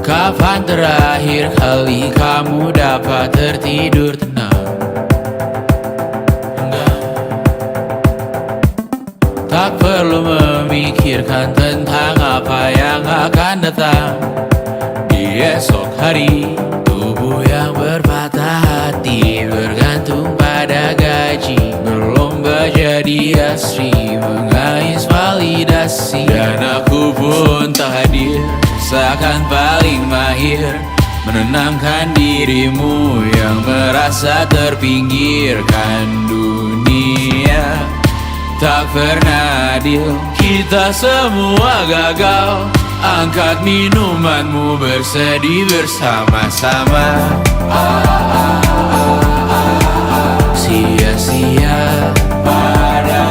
Kapan terakhir kali kamu dapat tertidur tenang? Enggak. Tak perlu memikirkan tentang apa yang akan datang di esok hari. Tubuh yang berpatah hati bergantung pada gaji, berlomba jadi asri, mengais validasi. Dan aku pun tak hadir, seakan paling mahir menenangkan dirimu yang merasa terpinggirkan dunia. Tak pernah adil, kita semua gagal. Angkat minumanmu, bersedih bersama-sama. Sia-sia pada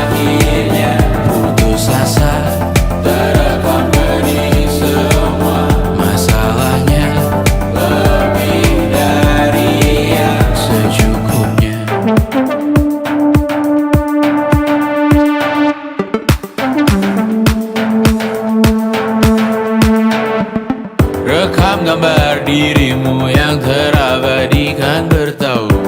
akhirnya putus asa, terekam benih semua. Masalahnya lebih dari yang secukupnya. Rekam gambar dirimu yang terabadikan bertahun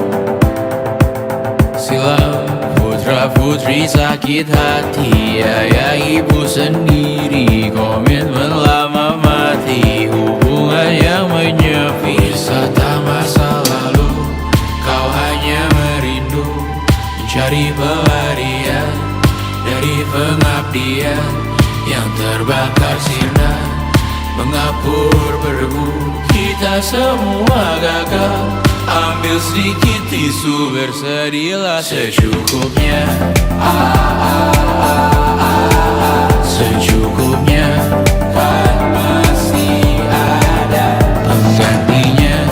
silam. Putra putri sakit hati, ayah ibu sendiri, komitmen lama mati, hubungan yang menyepi. Wisata masa lalu, kau hanya merindu, mencari pelarian dari pengabdian yang terbakar sirna, mengapur berdebu. Kita semua gagal. Ambil sedikit tisu, bersedihlah secukupnya. Secukupnya, kan masih ada penggantinya.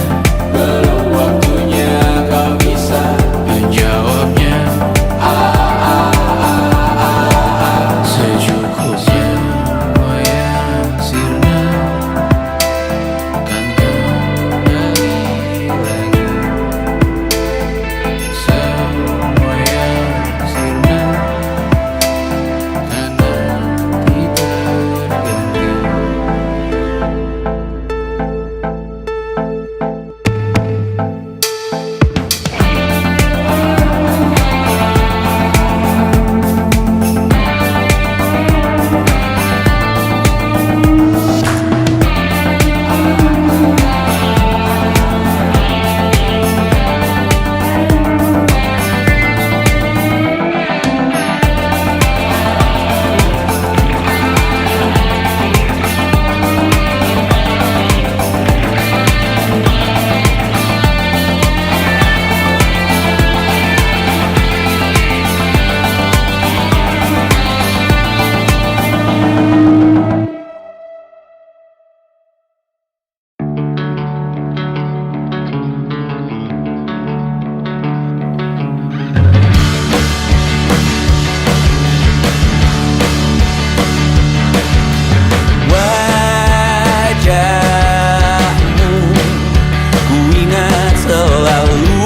Belum waktunya kau bisa menjawabnya. Secukupnya, yang sirna kan kembali lagi. Semua yang sirna kan nanti berganti. Wajahmu ku ingat selalu,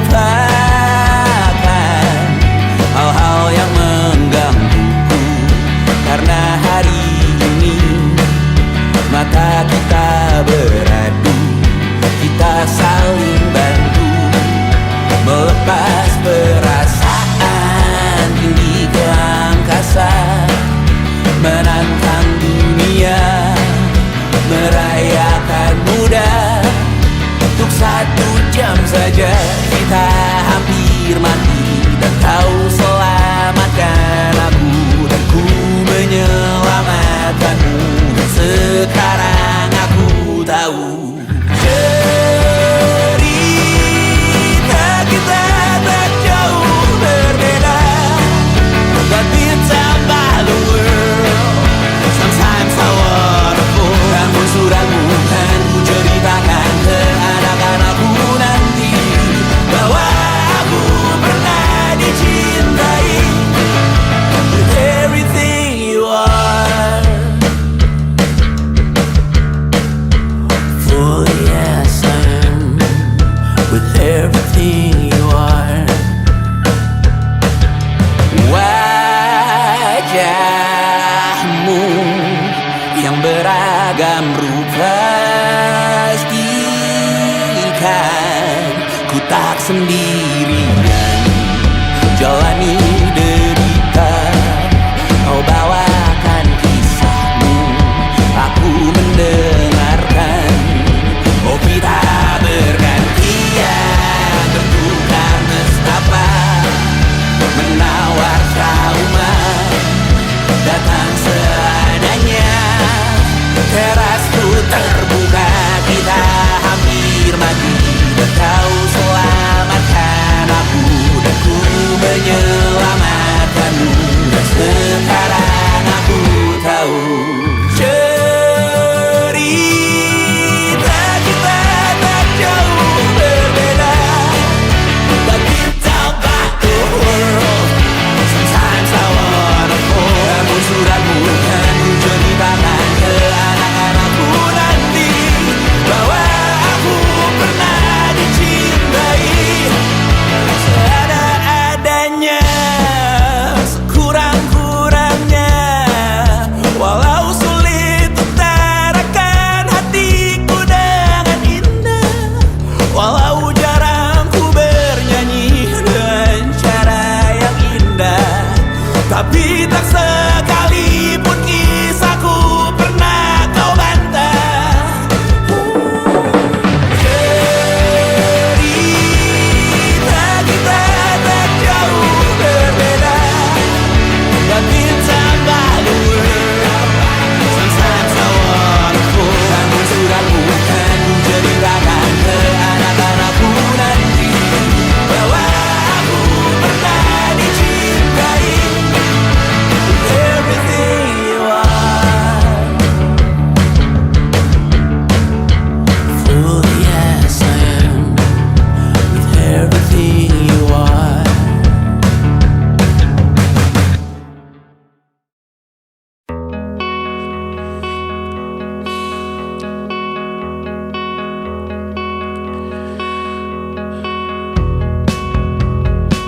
lupakan hal-hal yang menggangguku. Karena hari ini mata kita beradu, kita saling bantu melepas perasaan tinggi ke angkasa, menantang dunia, merayakan muda. Untuk 1 jam saja kita hampir mati, dan kau selamatkan aku, dan ku menyelamatkanmu. Dan sekarang aku tahu cerita kita tak jauh berbeda, but it's about the world. Sometimes so wonderful. Namun suratmu kan ku ceritakan ke anak-anakku nanti, bahwa aku pernah dicintai with everything you are. For yes, I am with everything you are. Wajahmu yang beragam tak sendirian jalani derita. Kau bawakan kisahmu, aku mendengarkan. Oh kita bergantian bertukar nestapa, menawar trauma datang seadanya. Terasku terbuka, kita hampir mati, dan kau selamatkan aku, dan ku menyelamatkanmu. Dan sekarang aku tahu cerita kita tak jauh berbeda. But we talk about the world. Sometimes I wanna fall. Namun suratmu kan ku ceritakan ke anak-anakku nanti, bahwa aku pernah dicintai seada-adanya, sekurang-kurangnya. Walau sulit utarakan hatiku dengan indah, walau jarang ku bernyanyi dengan cara yang indah, tapi tak sekalipun kisahku pernah kau bantah. Cerita kita tak jauh berbeda, but it's about the world. Sometimes I wanna fall. Namun suratmu kan ku ceritakan ke anak-anakku nanti, bahwa aku pernah dicintai. Everything you are, fully as I am, with everything you are.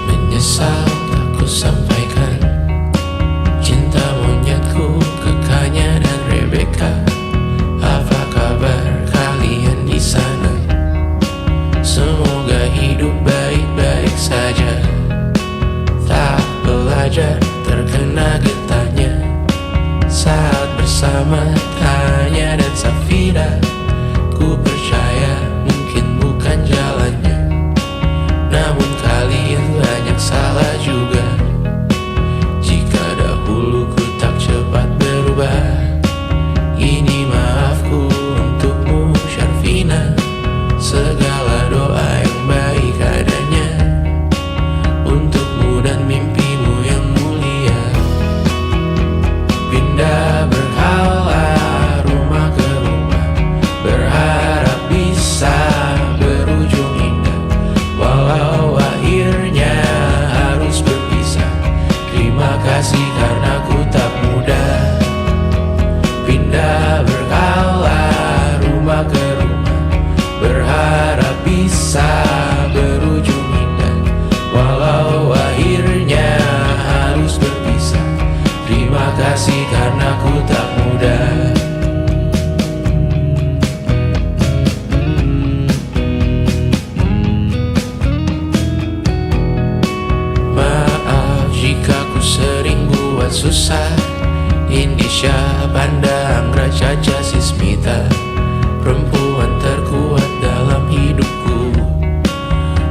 Menyesal tak ku sampaikan cinta monyetku ke Kanya dan Rebecca. Apa kabar kalian di sana? Semoga hidup baik-baik saja. Tak belajar terkena getahnya saat bersama Tanya dan Safira. Ku percaya mungkin bukan jalannya, namun kalian banyak salah juga. Jika dahulu ku tak cepat berubah, ini maafku untukmu Syarfina. Segala doa yang baik adanya untukmu dan mimpimu yang mulia. Pindah berkala rumah ke rumah, berharap bisa berujung indah, walau akhirnya harus berpisah. Terima kasih karena ku tak mudah. Pindah berkala rumah ke rumah, berharap bisa berujung indah, walau akhirnya harus berpisah. Terima kasih karena ku tak mudah. Maaf jika ku sering buat susah. Indisha, Panda, Anggra, Caca, Sismita, perempuan terkuat dalam hidupku.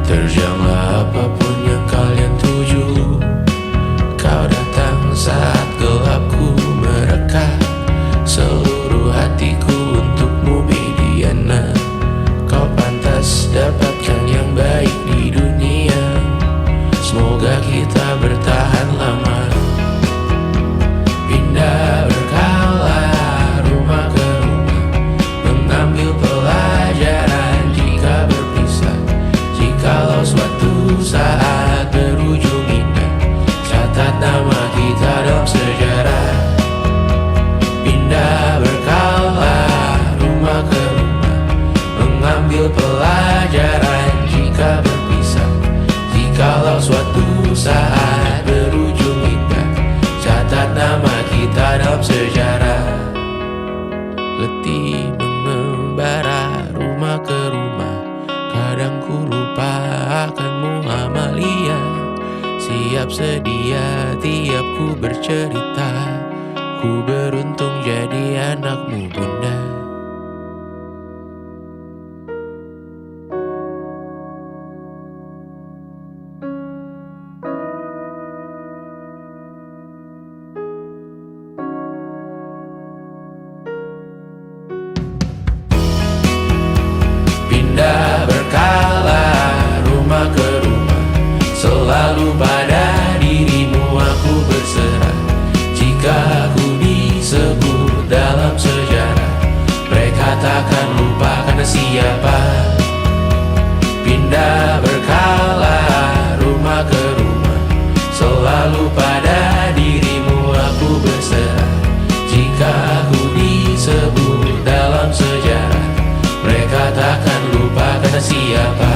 Terjanglah apapun yang kalian tuju. Kau datang saat gelapku mereka, seluruh hatiku untukmu Bidiana. Kau pantas dapatkan yang baik di dunia. Semoga kita bertahan lama. Pindah berkala rumah ke rumah, mengambil pelajaran jika berpisah. Jikalau suatu saat berujung indah, catat nama kita dalam sejarah. Pindah berkala rumah ke rumah, mengambil pelajaran jika berpisah. Jikalau suatu saat berujung indah, catat nama kita dalam sejarah. Letih mengembara rumah ke rumah, kadang ku lupa siap sedia tiap ku bercerita. Ku beruntung jadi anakmu bunda. Pindah berkala rumah ke rumah, selalu pada dirimu aku berserah. Jika ku disebut dalam sejarah, mereka takkan lupa karena siapa. Pindah berkala rumah ke rumah, selalu pada dirimu aku berserah. Jika ku disebut dalam sejarah, mereka takkan lupa karena siapa.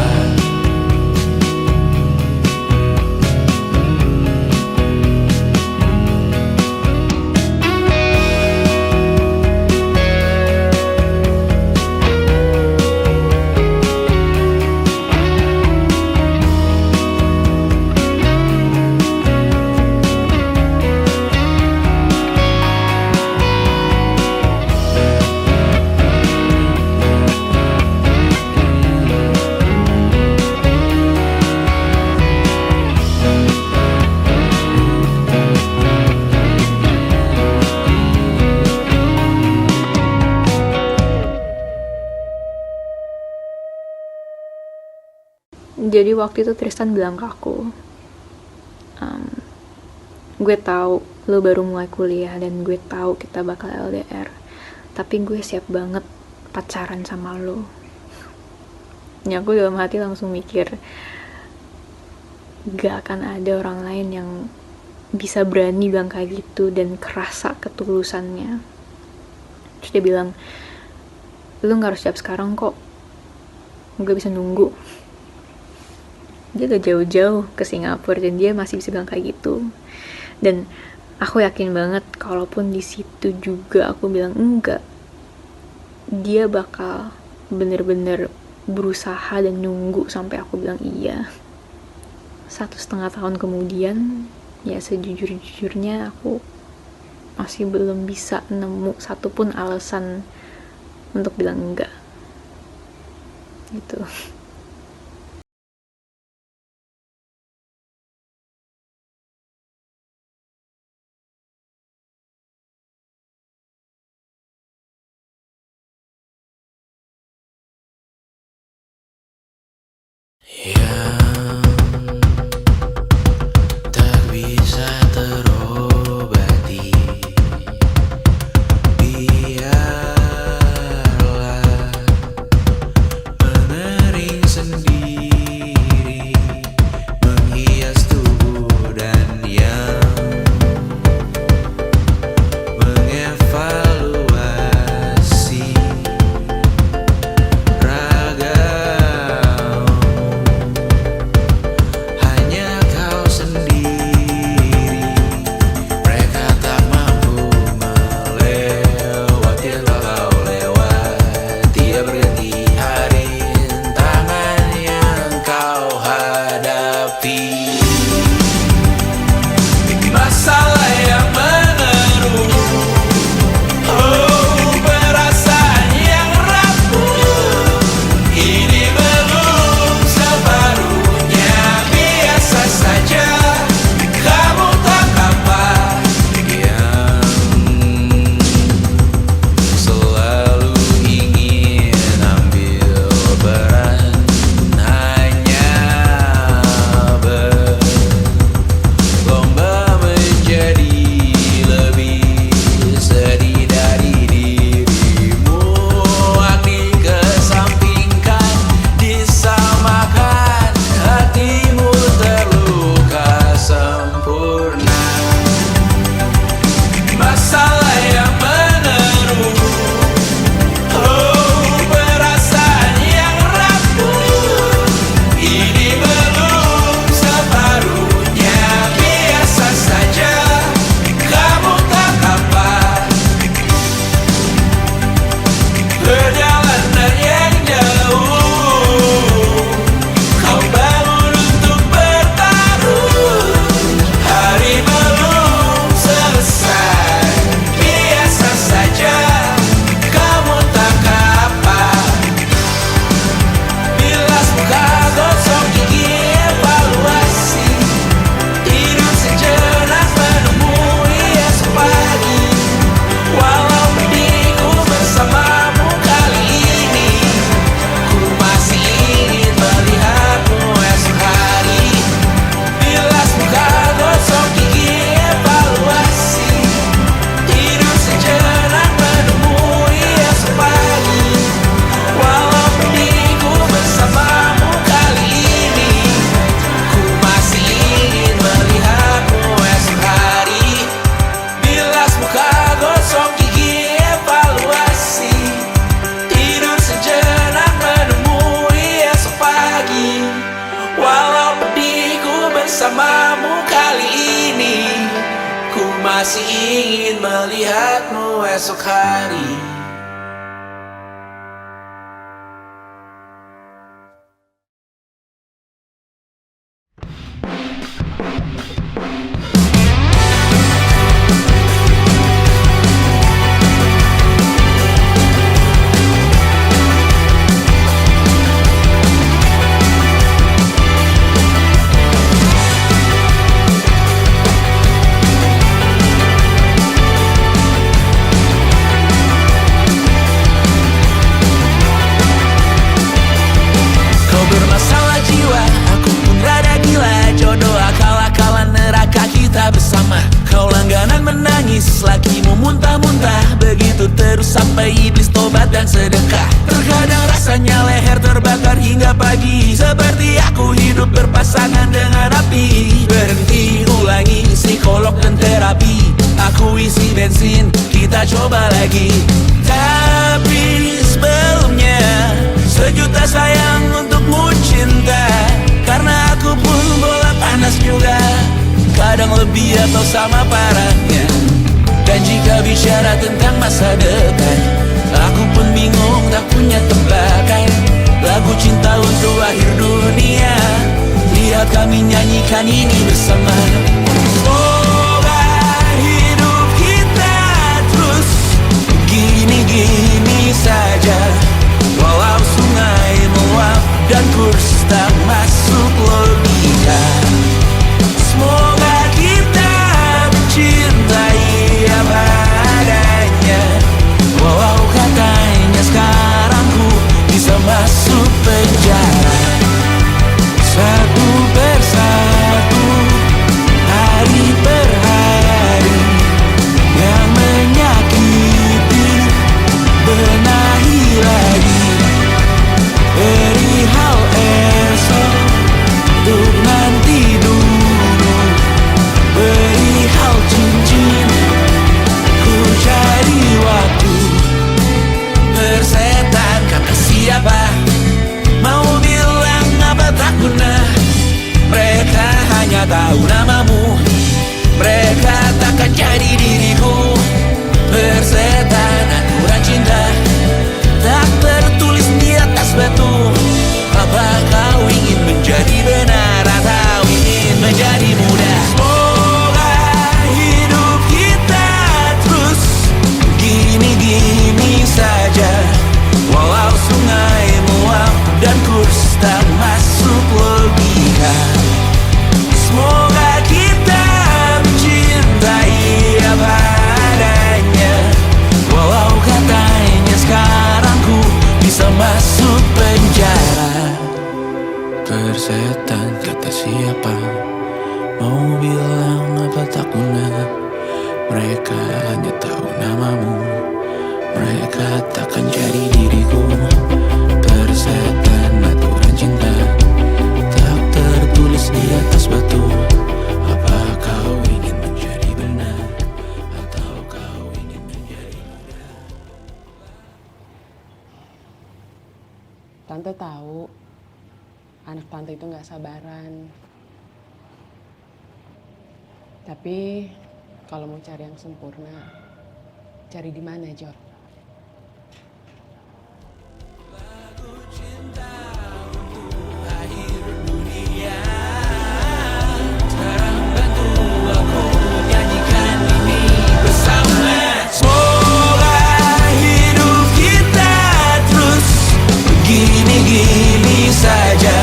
Jadi waktu itu Tristan bilang ke aku, gue tahu lo baru mulai kuliah dan gue tahu kita bakal LDR, tapi gue siap banget pacaran sama lo. Ya aku dalam hati langsung mikir, gak akan ada orang lain yang bisa berani bilang kayak gitu dan kerasa ketulusannya. Terus dia bilang, lo gak harus siap sekarang kok, gue bisa nunggu. Dia gak jauh-jauh ke Singapura dan dia masih bisa bilang kayak gitu. Dan aku yakin banget kalaupun di situ juga aku bilang enggak, dia bakal bener-bener berusaha dan nunggu sampai aku bilang iya. 1,5 tahun kemudian, ya sejujur-jujurnya aku masih belum bisa nemu satupun alasan untuk bilang enggak gitu. Yang tak bisa terobati, biarlah mengering sendiri, menghias tubuh dan yang mengevaluasi raga. Hanya kau sendiri, mereka tak mampu melewati walau lewat tiap berganti hari, tangan yang kau hadapi. Masalah yang meneru, oh perasaan yang rapuh, ini belum separuhnya. Biasa saja, kamu tak apa yang selalu ingin ambil peran, hanya bersamamu kali ini. Ku masih ingin melihatmu esok hari. Bermasalah jiwa, aku pun rada gila. Jodoh akal-akalan neraka kita bersama. Kau langganan menangis, lakimu muntah-muntah. Begitu terus sampai iblis tobat dan sedekah. Terkadang rasanya leher terbakar hingga pagi. Seperti aku hidup berpasangan dengan api. Berhenti ulangi psikolog dan terapi. Aku isi bensin, kita coba lagi. Tapi sebelumnya sejuta sayang untukmu cinta. Karena aku pun bola panas juga, kadang lebih atau sama parahnya. Dan jika bicara tentang masa depan, aku pun bingung tak punya tebakan. Lagu cinta untuk akhir dunia, lihat kami nyanyikan ini bersama. Semoga hidup kita terus gini-gini saja. Walau sungai meluap dan kurs tak masuk logika. Semoga kita mencintai apa adanya. Walau katanya sekarang ku bisa masuk penjara. Satu persatu, hari per hari, yang menyakiti benahi lagi. Perihal esok, untuk nanti dulu. Perihal cincin, ku cari waktu. Persetan kata siapa, mau bilang apa tak guna. Mereka hanya tahu namamu, mereka takkan jadi diriku. Persetan aturan cinta tak tertulis di atas batu. Apa kau ingin menjadi benar atau ingin menjadi muda? Semoga hidup kita terus gini-gini saja. Walau sungai meluap dan kurs tak masuk logika. Semoga kita mencintai apa adanya. Walau katanya sekarang ku bisa masuk penjara. Persetan kata siapa, mau bilang apa tak guna. Mereka hanya tahu namamu, mereka takkan jadi diriku. Persetan aturan cinta tak tertulis di atas batu. Apa kau ingin menjadi benar atau kau ingin menjadi muda? Tante tahu anak tante itu gak sabaran. Tapi kalau mau cari yang sempurna, cari di mana, Jor? Semoga hidup kita terus begini-gini saja.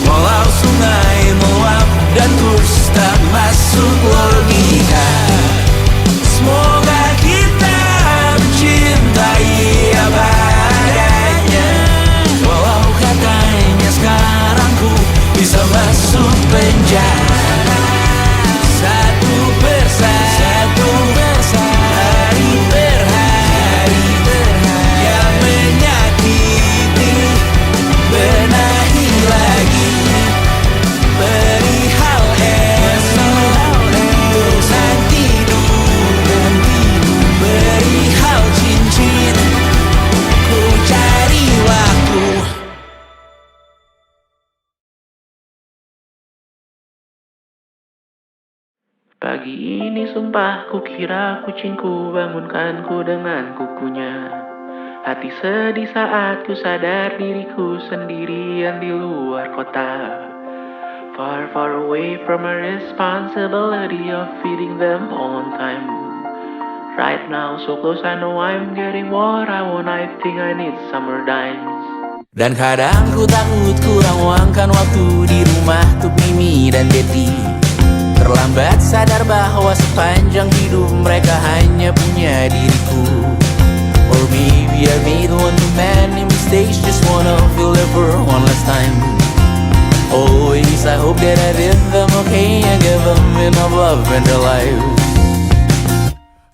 Walau sungai meluap dan kurs tak masuk logika. Semoga kita mencintai apa adanya. Walau katanya sekarang ku bisa masuk penjara. Satu persatu, hari per hari, yang menyakiti benahi lagi. Perihal esok, untuk nanti dulu. Perihal cincin, ku cari waktu. Pagi ini sumpah ku kira kucingku bangunkanku dengan kukunya. Hati sedih saat ku sadar diriku sendirian di luar kota. Far, far away from a responsibility of feeding them on time. Right now so close I know I'm getting what I want. I think I need summer dimes. Dan kadang ku takut kurang luangkan waktu di rumah untuk Mimi dan Betty. Terlambat sadar bahwa sepanjang hidup mereka hanya punya diriku. Or maybe I made one too many mistakes, just wanna feel it for one last time. Always I hope that I did them okay and give them enough love in their lives.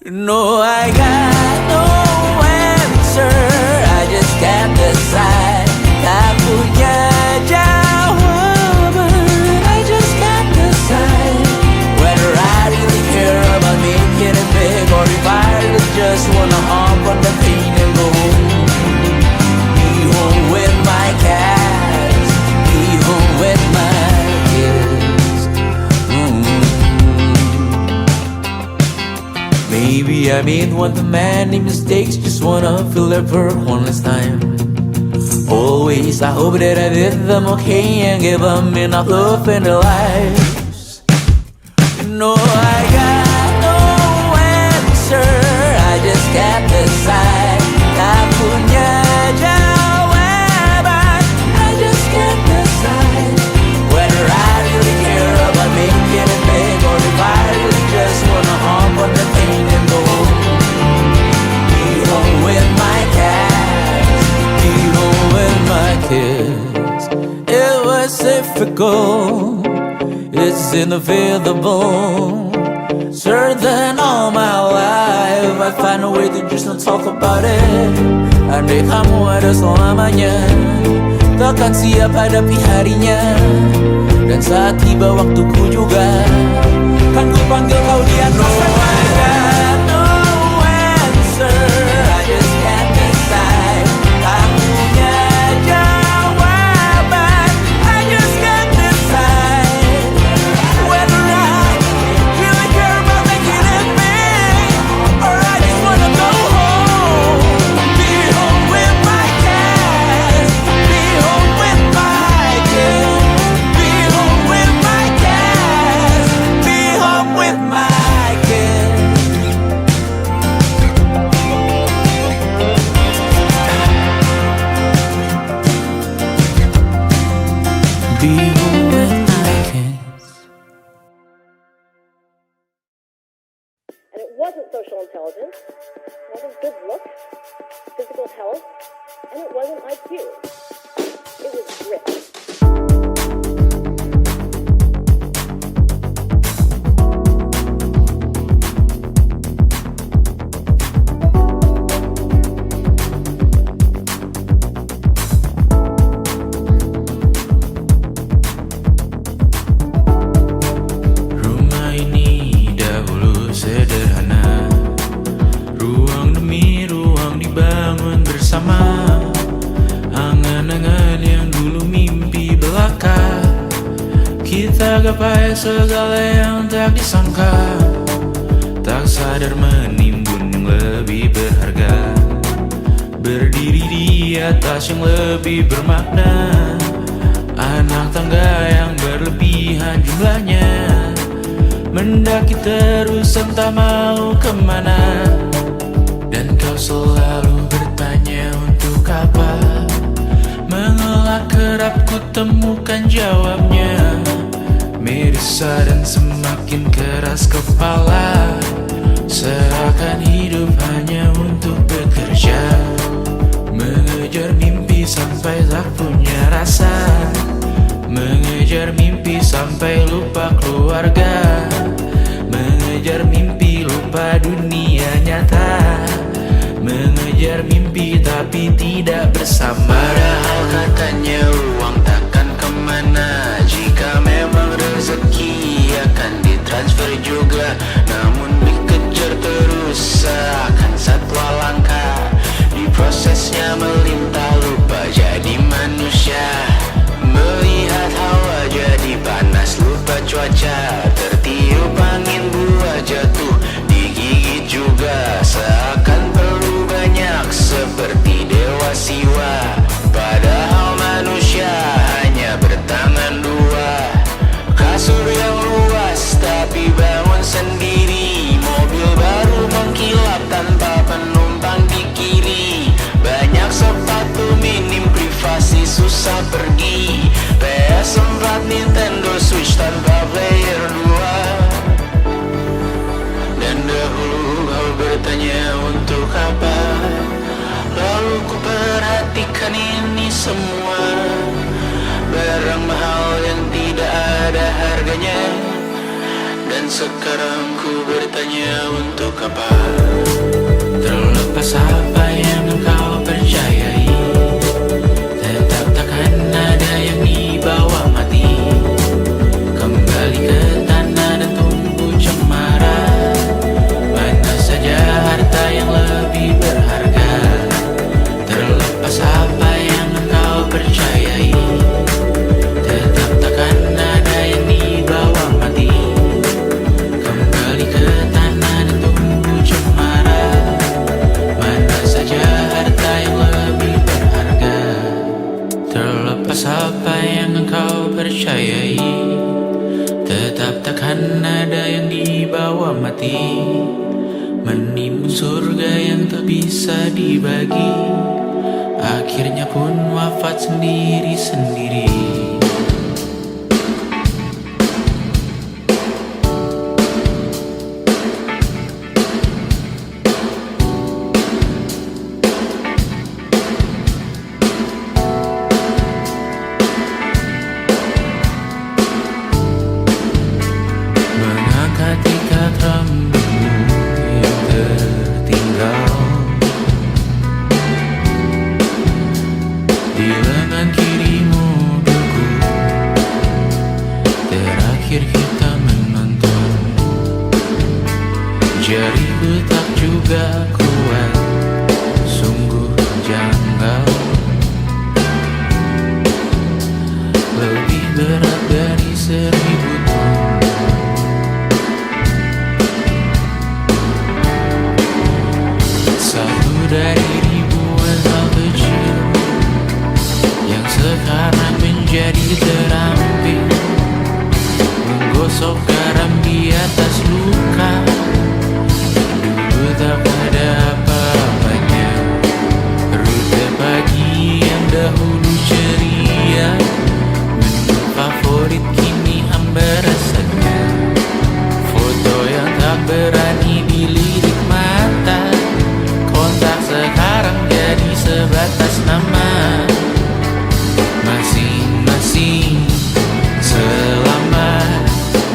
No, I got no answer, I just can't decide. Tak punya jawaban, I just can't decide whether I really care about making it big, or if I really just wanna hop on the plane and go home. Be home with my cats, be home with my kids. Maybe I made one too many mistakes, just wanna feel it for one last time. Always I hope that I did them okay and give them enough love in their lives. No, I got no answer, I just can't decide. Tak punya jawaban, I just can't decide whether I really care about making it big, or if I really just wanna hop on the plane and go home. Be home with my cats, be home with my kids. It was difficult, it's inevitable. Certain all my life I find a way to just not talk about it. Andai kamu ada selamanya, takkan siap hadapi harinya. Dan saat tiba waktuku juga, kan ku panggil kau di atas sana. No answer, I just can't decide. Tak punya jawaban, I just can't decide whether I really care about making it big, or I just wanna go home. Be home with my cats, be home with my kids, be home with my cats, be home with my kids. Be home with my kids. And it wasn't social intelligence, it wasn't good looks, physical health, and it wasn't IQ. It was grit. Rumah ini dahulu sederhana, ruang demi ruang dibangun bersama. Angan-angan yang dulu mimpi belaka, kita gapai segala yang tak disangka. Tak sadar menimbun yang lebih berharga, berdiri di atas yang lebih bermakna. Anak tangga yang berlebihan jumlahnya, mendaki terus entah mau kemana. Dan kau selalu bertanya untuk apa, mengelak kerap ku temukan jawabnya. Merisa dan semakin keras kepala, seakan hidup hanya untuk bekerja. Mengejar mimpi sampai tak punya rasa, mengejar mimpi sampai lupa keluarga, mengejar mimpi lupa dunia nyata, mengejar mimpi tapi tidak bersama. Padahal katanya uang takkan kemana, jika memang rezeki akan ditransfer juga. Namun dikejar terus seakan satwa langka, di prosesnya melintah lupa jadi manusia. Melihat hawa jadi panas lupa cuaca, tertiup angin usah pergi. PS4, Nintendo Switch tanpa player 2. Dan dahulu kau bertanya untuk apa, lalu ku perhatikan ini semua. Barang mahal yang tidak ada harganya. Dan sekarang ku bertanya untuk apa. Terlepas apa yang engkau percayai, tetap takkan ada yang dibawa mati. Kembali ke tanah dan tumbuh cemara. Mana saja harta yang lebih berharga. Terlepas apa yang engkau percayai, tetap takkan ada yang dibawa mati. Kembali ke tanah dan tumbuh cemara. Mana saja harta yang lebih berharga. Terlepas apa yang engkau percayai, tetap takkan ada yang dibawa mati. Menimbun surga yang tak bisa dibagi, akhirnya pun wafat sendiri-sendiri. Mengangkat ikat rambutmu yang tertinggal di lengan kirimu beku. Terakhir kita menonton, jariku tak juga kuat, sungguh janggal. Lebih berat dari 1000 ton. Satu dari ribuan hal kecil yang sekarang menjadi terampil, menggosok garam di atas luka. Dulu tak ada apa-apanya, rute pagi yang dahulu ceria, menu favorit kini hambar rasanya. Foto yang tak berani dilirik mata, kontak sekarang jadi sebatas nama. Masing-masing selamat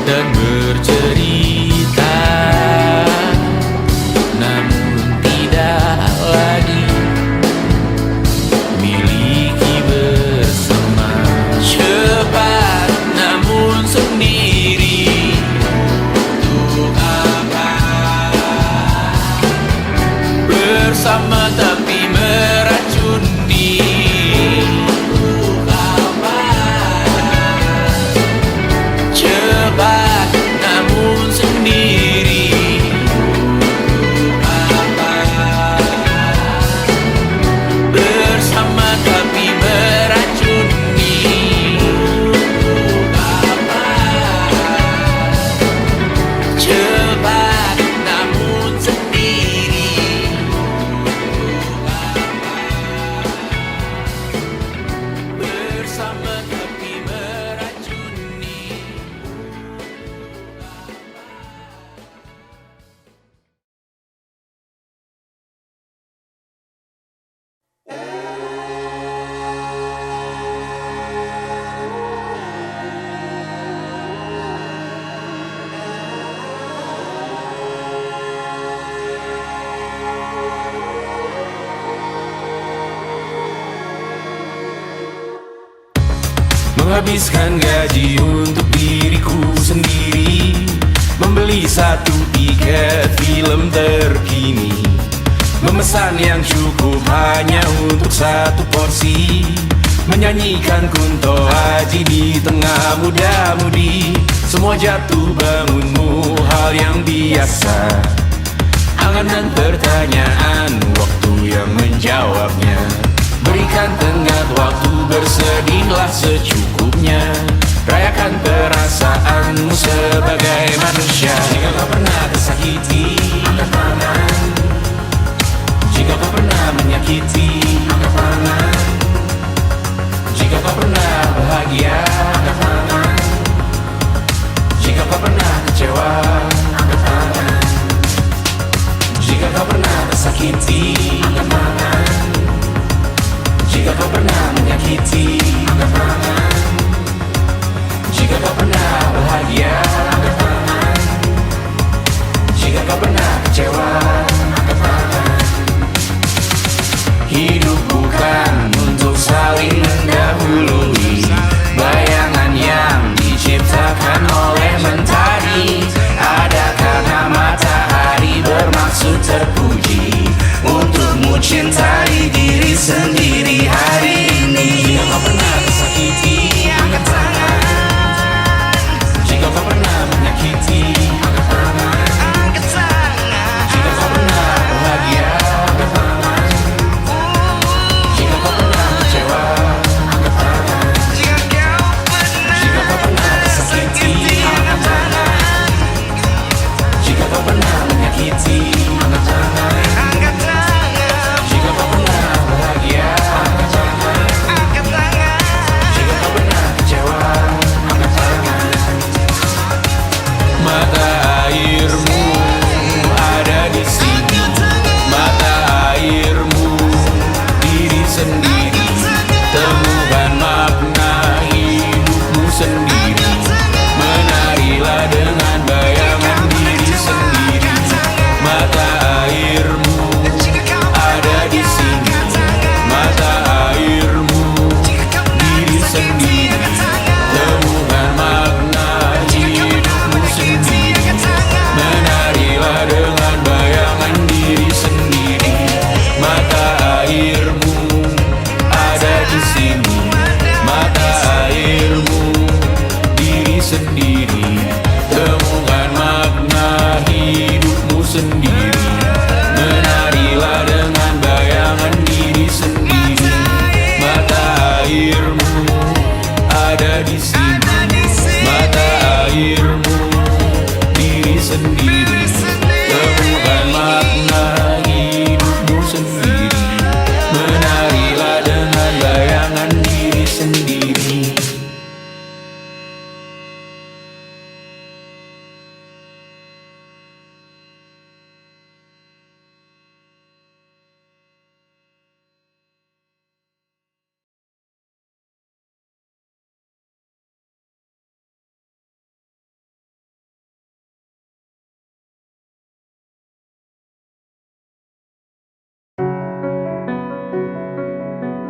dan bercerita, namun tidak lagi miliki bersama. Cepat namun sendiri, untuk apa? Bersama tapi meracuni, untuk apa? Cepat namun sendiri, untuk apa? Bersama tapi meracuni, untuk apa? Cepat namun sendiri, bersama tapi meracuni. Menghabiskan gaji untuk diriku sendiri, membeli satu tiket film terkini, memesan yang cukup hanya untuk satu porsi, menyanyikan Kunto Aji di tengah muda-mudi. Semua jatuh bangunmu hal yang biasa, angan dan pertanyaan, waktu yang menjawabnya. Berikan tenggat waktu, bersedihlah secukupnya. Rayakan perasaanmu sebagai manusia. Jika kau pernah tersakiti, angkat tangan. Jika kau pernah menyakiti, angkat tangan. Jika kau bahagia, angkat tangan. Jika kau pernah kecewa, angkat tangan. Hidup bukan untuk saling mendahului, bayangan yang diciptakan oleh mentari. Ada karena matahari bermaksud terpuji, untukmu cintai diri sendiri hari ini. Jika kau pernah tersakiti, angkat tangan. Jika kau pernah menyakiti, angkat tangan. Jika kau pernah bahagia, angkat tangan. Jika kau pernah kecewa, angkat tangan. Jika kau pernah tersakiti, angkat tangan. Jika kau pernah menyakiti, angkat tangan. Jika kau pernah bahagia, angkat tangan. Jika kau pernah kecewa, angkat tangan. Mata airmu ada di sini, mata airmu diri sendiri. Temukan makna hidupmu sendiri. Menarilah dengan bayangan diri sendiri. Mata airmu ada di sini, mata airmu diri sendiri. Temukan makna hidupmu sendiri. Menarilah dengan bayangan diri sendiri. Mata airmu ada di sini, mata airmu diri sendiri. Temukan makna hidupmu sendiri. Menarilah dengan bayangan diri sendiri. Mata airmu ada di sini, mata airmu diri sendiri. Temukan makna hidupmu sendiri. Menarilah dengan bayangan diri sendiri.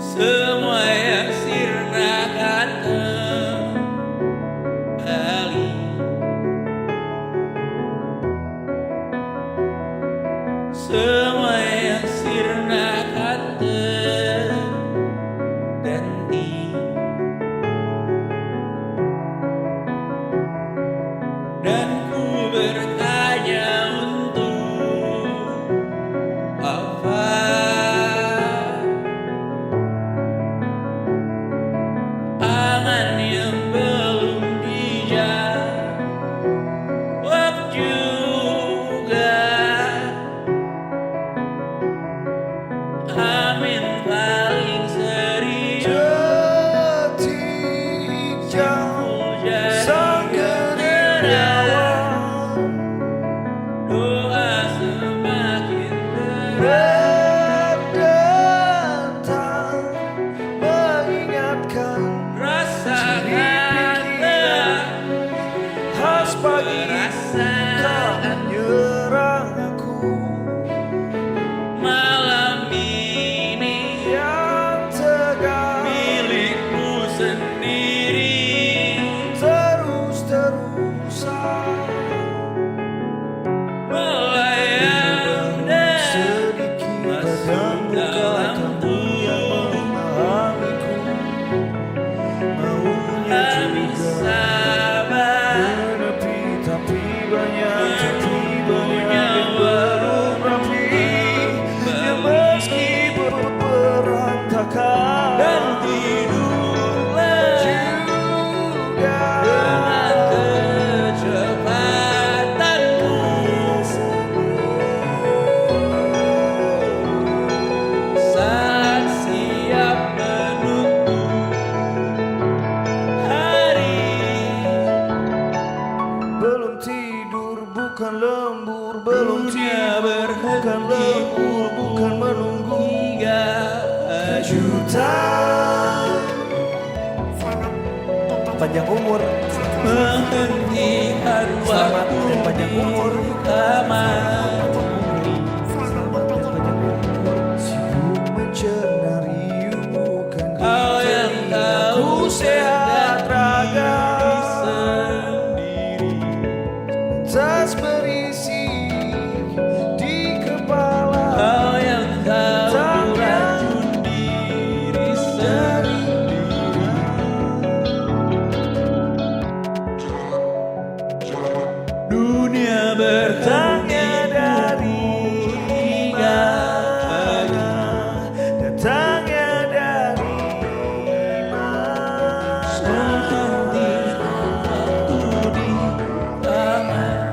Semua yang sirna akan kembali. Semua yang sirna akan terganti. Dan ku bertanya untuk apa? Angan yang belum dijawab juga. Amin paling serius. Jauh jadi terawan. Doa semakin berat datang, mengingatkan rasakanlah khas pagi tak menyerang aku. Malam ini yang tegar milikmu sendiri. Terus-terusan melayang dan sedikit masuk dalam tubuh. Maunya juga menepi, tapi banyak yang belum rapi. Yang meski berantakan dan tidurlah juga dengan kecepatanmu. Saat siap menunggu hari. Belum tidur bukan lembur, belum tidur bukan lembur, bukan menunggu kejutan. Panjang umur. penghentian waktu dan panjang umur. taman. Selamat dan panjang umur. Sibuk mencenarimu kan Kau yang tahu ku sehat raga sendiri. tas berisi di kepala. Kau yang tahu racun diri sendiri. Dunia bertanya dari mana, Datangnya dari menghentikan waktu di taman.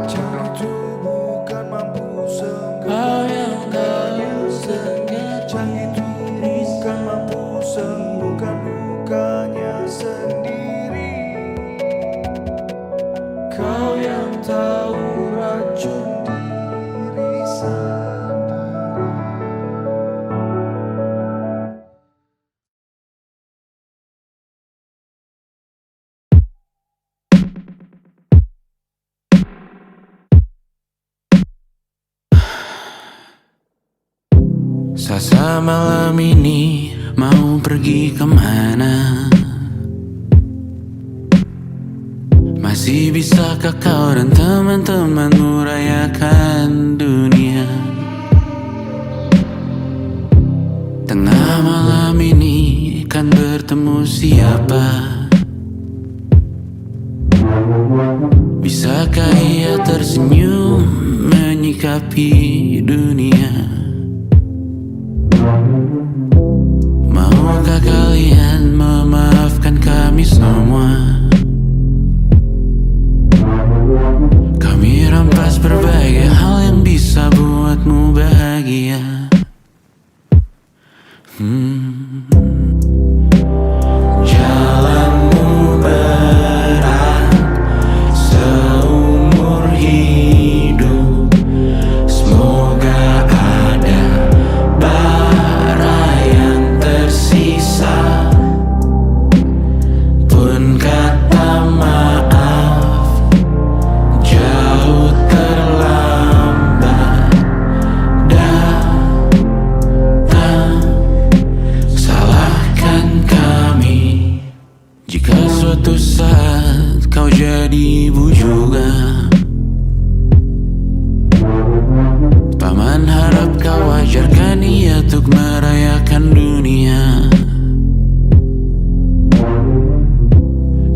jam itu bukan mampu sembuh. Kau yang tahu sengaja Jam itu bukan mampu sembuhkan lukanya sendiri. Kau yang tahu racun diri sendiri. Sasa malam ini mau pergi kemana? Masih bisakah kau dan teman-temanmu rayakan dunia? Tengah malam ini kan bertemu siapa? Bisakah ia tersenyum menyikapi dunia? Maukah kalian memaafkan kami semua? Kami rampas berbagai hal yang bisa buatmu bahagia. Jalanmu berat seumur hidup. Semoga ada bara yang tersisa. Pun kata maaf jauh terlambat datang. Salahkan kami jika suatu saat kau jadi ibu juga. Paman harap kau wajarkan ia untuk merayakan dunia.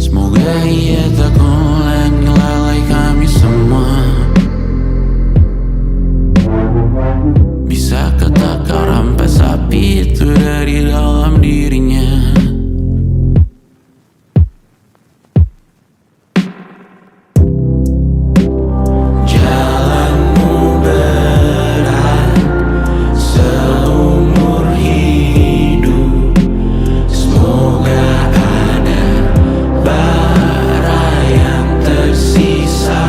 Semoga ia tak ulangi lalai kami semua. Bisakah tak kau rampas api itu dari dalam dirinya? Jalanmu berat seumur hidup. Semoga ada bara yang tersisa.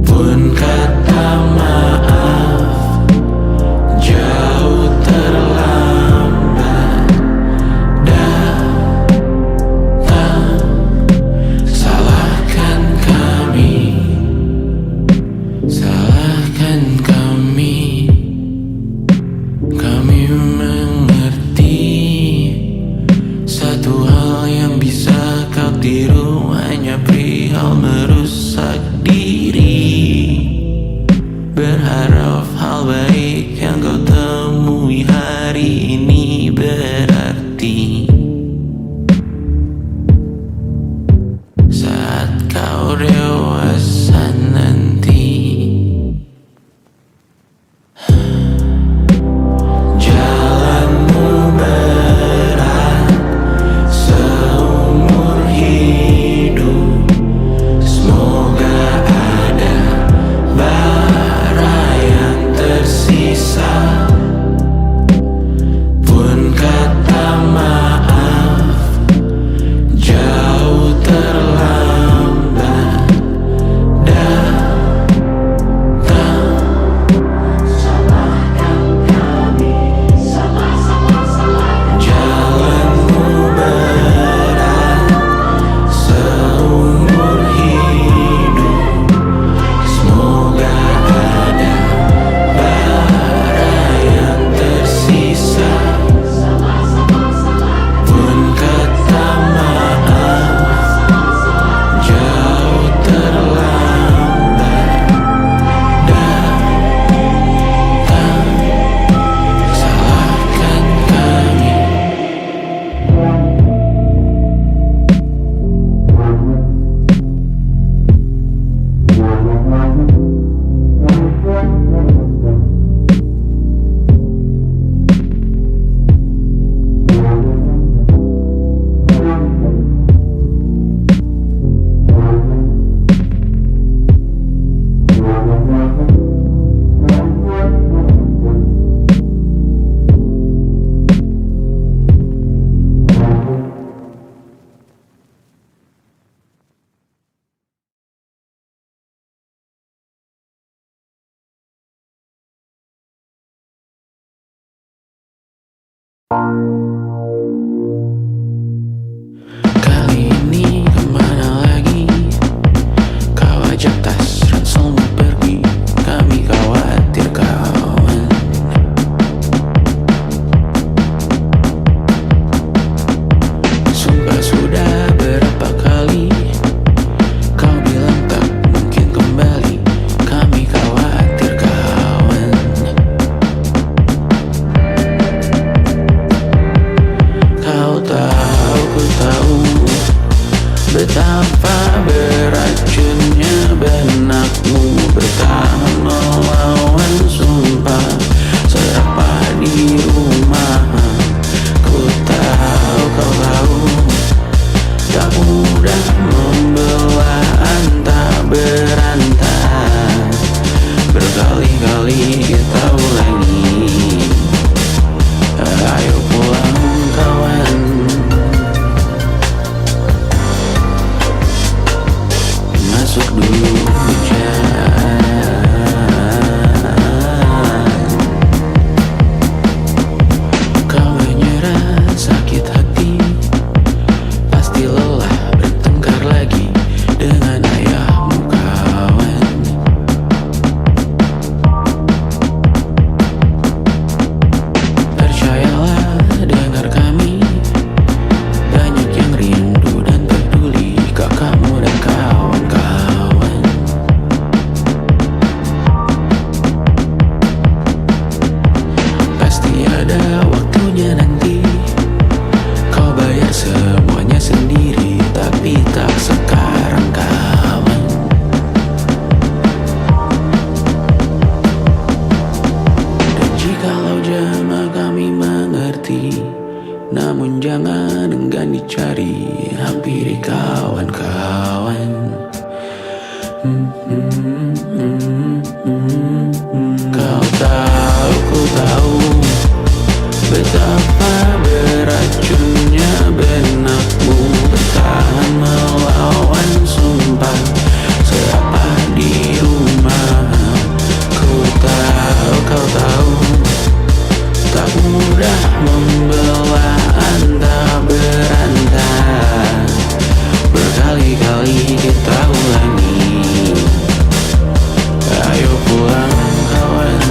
Pun kata maaf jauh terlambat datang. Salahkan kami, salahkan kami. Kami mengerti satu hal yang bisa kau tiru hanya perihal merusak diri. Berharap hal baik yang kau temui hari ini berarti saat kau dewasa nanti. Jalanmu berat seumur hidup. Semoga ada bara yang tersisa. beracunnya benakmu, bertahan melawan sumpah serapah di rumah. Ku tahu kau tahu, tak mudah membelah antah berantah. Berkali-kali kita ulangi, ayo pulang kawan. Masuk dulu hujan. Kau menyerah sakit hati, pasti lelah bertengkar lagi dengan ayahmu kawan. Percayalah dengar kami, banyak yang rindu dan peduli kakakmu dan kawan-kawan. Pasti ada waktunya nanti, kau bayar semuanya sendiri, tapi tak sekarang kawan. Dan jikalau jama kami mengerti, namun jangan enggan dicari, hampiri kawan-kawan. Kau tahu, ku tahu, betapa beracunnya benakmu, bertahan melawan sumpah serapah di rumah. Ku tahu, kau tahu, tak mudah membelah antah berantah. Berkali-kali kita ulangi, ayo pulang kawan.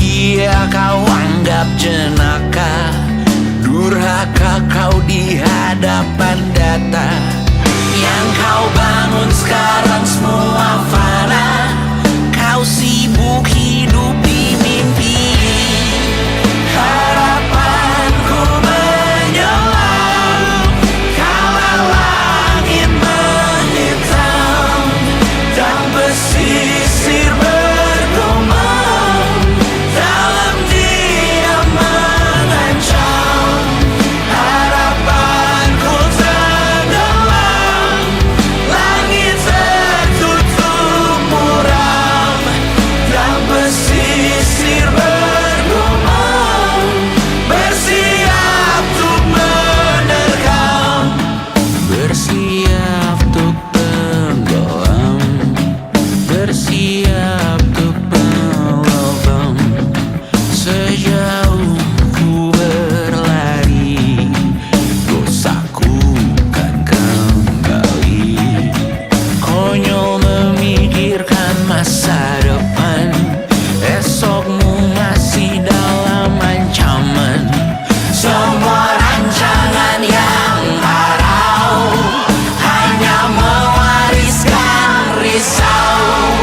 dia kau anggap jenaka, durhaka kau di hadapan data. Yang kau bangun sekarang semua fana, kau sibuk hidup di mimpi. Harapanku menyelam kala langit menghitam dan pesisir bergumam dalam diam mengancam. Harapanku tenggelam, langit tertutup muram dan pesisir bergumam, bersiap untuk menerkam. Bersiap untuk tenggelam, bersiap untuk melobam. Sejauh ku berlari, dosaku kan kembali. Konyol memikirkan masa depan, esokmu masih dalam ancaman. Semua rancangan yang parau hanya mewariskan risau.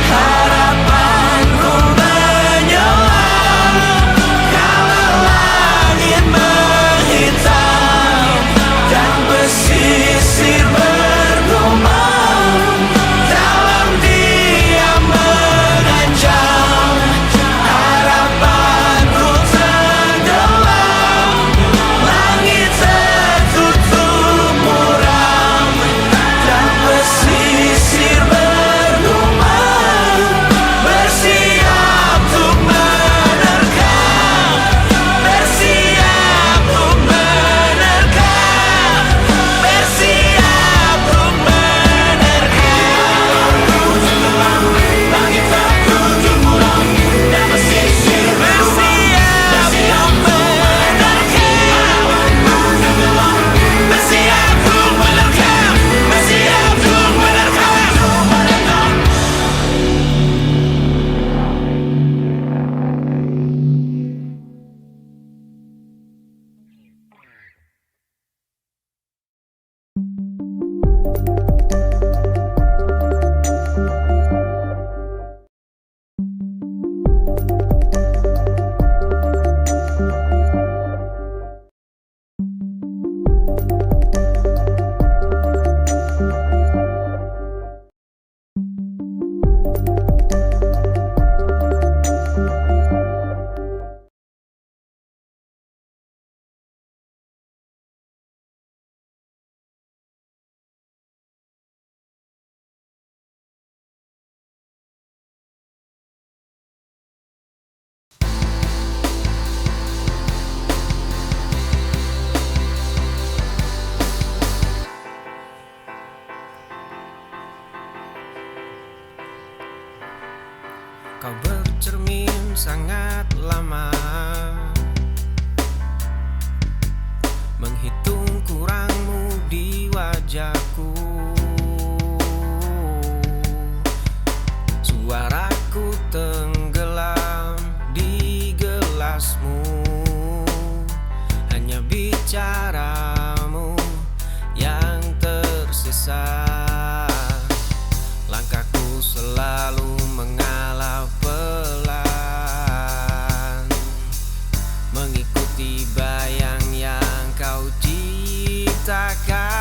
Harapanku menyelam kala langit menghitam dan pesisir bergumam dalam diam mengancam. Harapanku tenggelam, langit tertutup muram dan pesisir bergumam, bersiap untuk menerkam, bersiap untuk menerkam, bersiap untuk menerkam. Langit tertutup muram dan pesisir bergumam, bersiap untuk menerkam, bersiap untuk menerkam, bersiap untuk menerkam. Kau bercermin sangat lama, menghitung kurangmu di wajahku. Suaraku tenggelam di gelasmu, hanya bicaramu yang tersisa. Langkahku selalu mengalah pelan, mengikuti bayang yang kau ciptakan.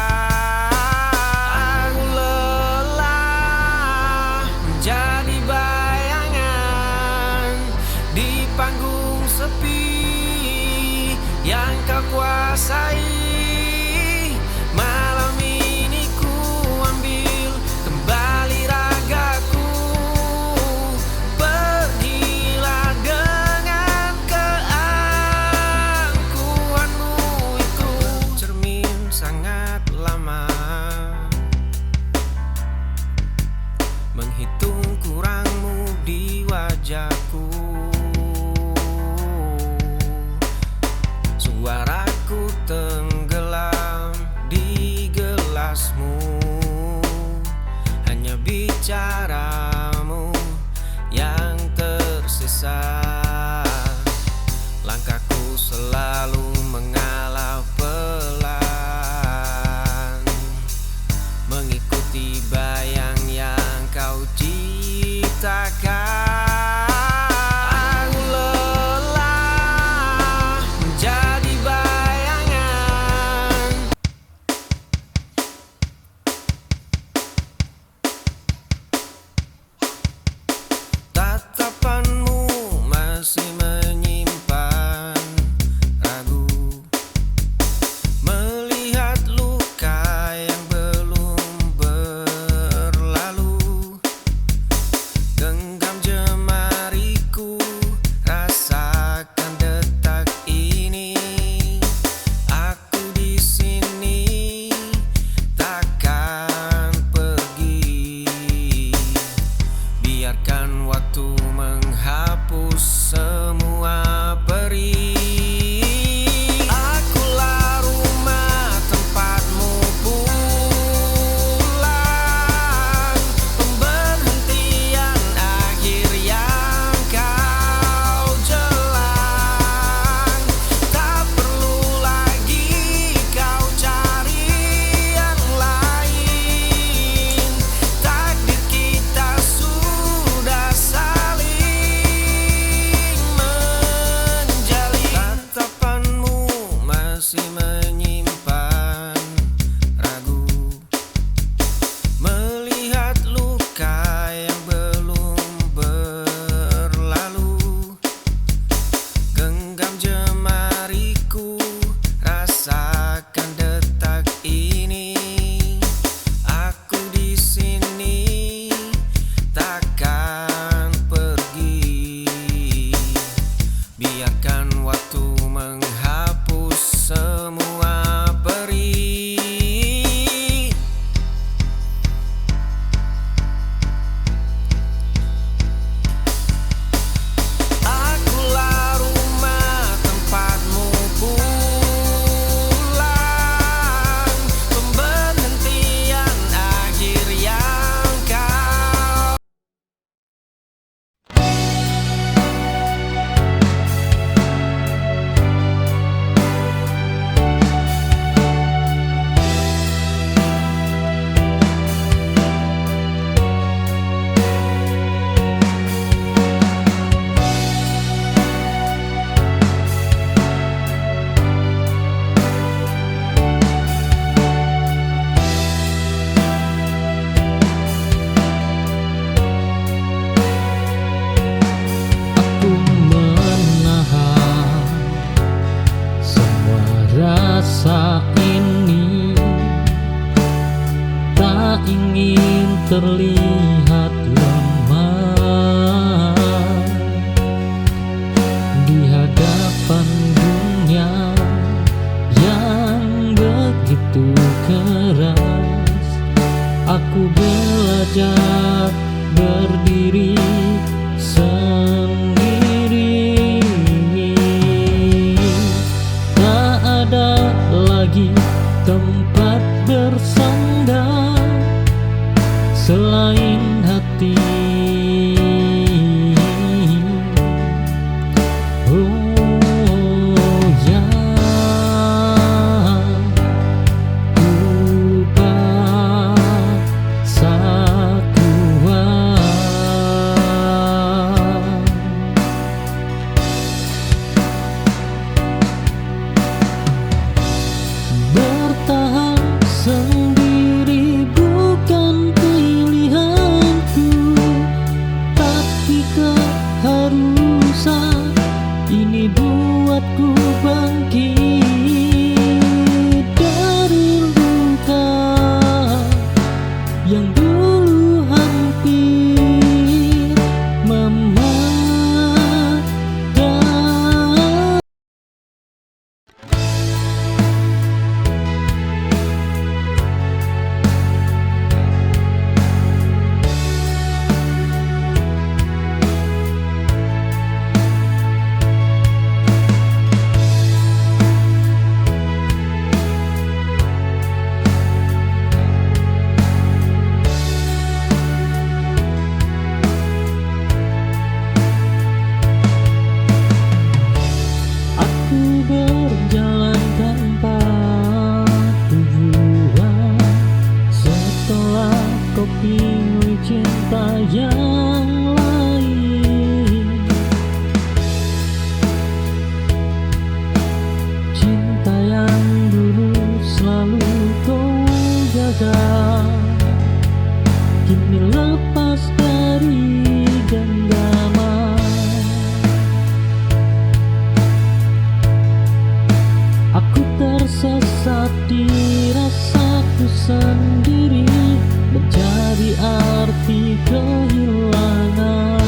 Aku lelah menjadi bayangan di panggung sepi yang kau kuasai. Malam ini ku ambil kembali ragaku, pergilah dengan keangkuhanmu itu. Cermin sangat lama, menghitung kurangmu di wajahku. Suaraku tenggelam selalu mengalah pelan, mengikuti bayang yang kau ciptakan. Aku lelah menjadi bayangan, tatapanmu masih menyimpan ragu, melihat luka yang belum berlalu. Genggam jemariku, rasakan detak ini. Aku di sini, takkan pergi. Biarkan waktu menghapus semua perih. Akulah rumah tempatmu pulang, pemberhentian akhir yang kau jelang. Tak perlu lagi kau cari yang lain. Takdir kita sudah saling menjalin. Tatapanmu masih menyimpan ragu, melihat luka yang belum berlalu. Genggam jemariku, rasakan detak ini. Aku di sini, takkan pergi. Biarkan waktu menghapus semua perih. Akulah rumah tempatmu pulang, pemberhentian akhir yang kau. Aku menahan semua rasa ini, tak ingin terlihat lemah di hadapan dunia yang begitu keras. Aku belajar berdiri sendiri, tak ada lagi tempat bersandar selain hati. Oh ya, ku paksa kuat, bertahan sendiri bukan pilihanku, tapi keharusan ini buatku bangkit dari luka yang dulu hampir mematikan. mengerti rasaku sendiri, menjadi arti kehilangan.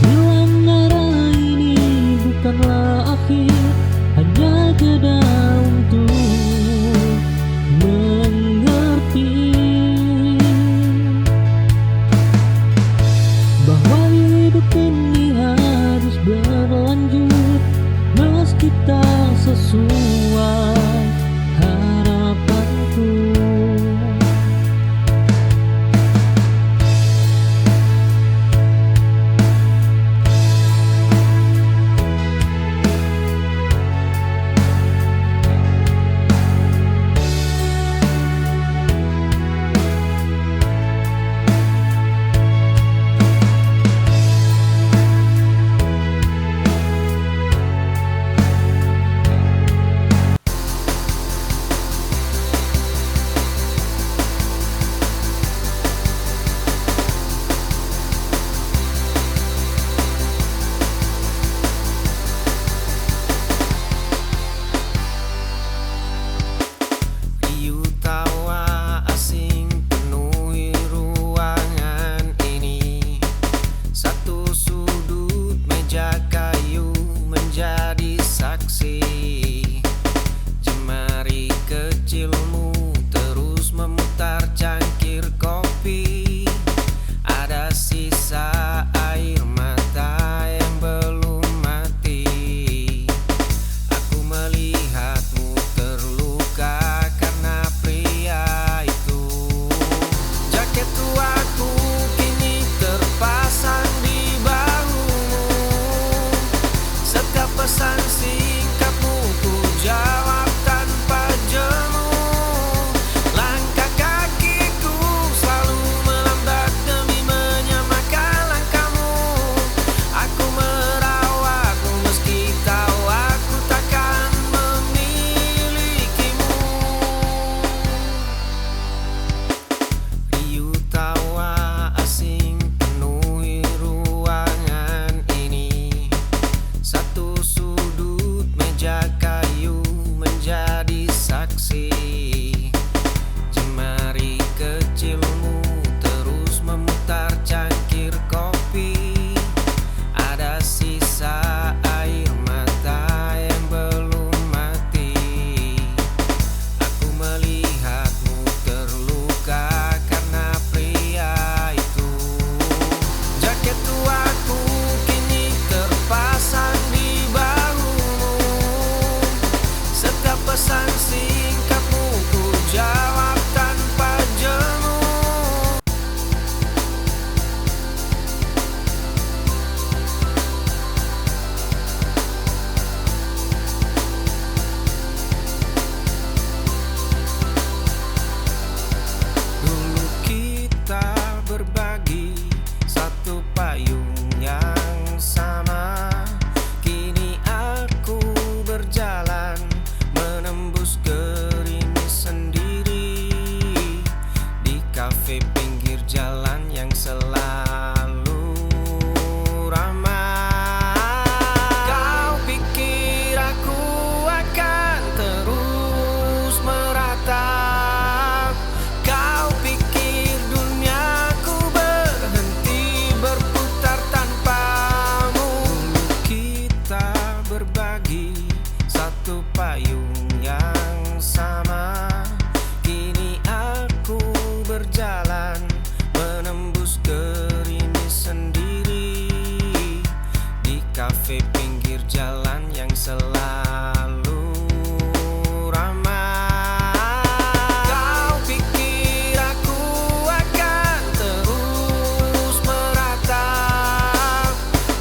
Hilang arah ini bukanlah akhir, hanya jeda untuk mengerti bahwa hidup ini harus berlanjut meski tak sesuai harapanku. Riuh tawa asing penuhi ruangan ini. Satu sudut meja kayu menjadi saksi. Jemari kecilmu terus memutar cangkir kopi. Ada sisa air mata yang belum mati. Aku melihatmu terluka karena pria itu. Jaket tuaku kini terpasang di bahumu. Setiap pesan singkatmu ku jawab tanpa jemu. Langkah kakiku selalu melambat demi menyamakan langkahmu. Aku merawatmu meski tahu aku takkan memilikimu. Riuh tawa asing penuhi ruangan ini. Satu sudut meja kayu menjadi saksi. Jemari kecilmu terus memutar cangkir kopi. Ada sisa air mata yang belum mati. Aku melihatmu terluka karena pria itu. Jaket tuaku kini terpasang di bahumu. Setiap pesan singkatmu ku jawab tanpa jemu. Dulu kita berbagi satu payung yang sama. Kini aku berjalan menembus gerimis sendiri di kafe pinggir jalan yang selalu ramai. Kau pikir aku akan terus meratap? Kau pikir duniaku berhenti berputar tanpamu? Dulu kita berbagi satu payung yang sama. Kini aku berjalan menembus gerimis sendiri di kafe pinggir jalan yang selalu ramai. Kau pikir aku akan terus meratap?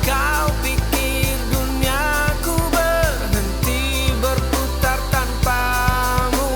Kau pikir duniaku berhenti berputar tanpamu?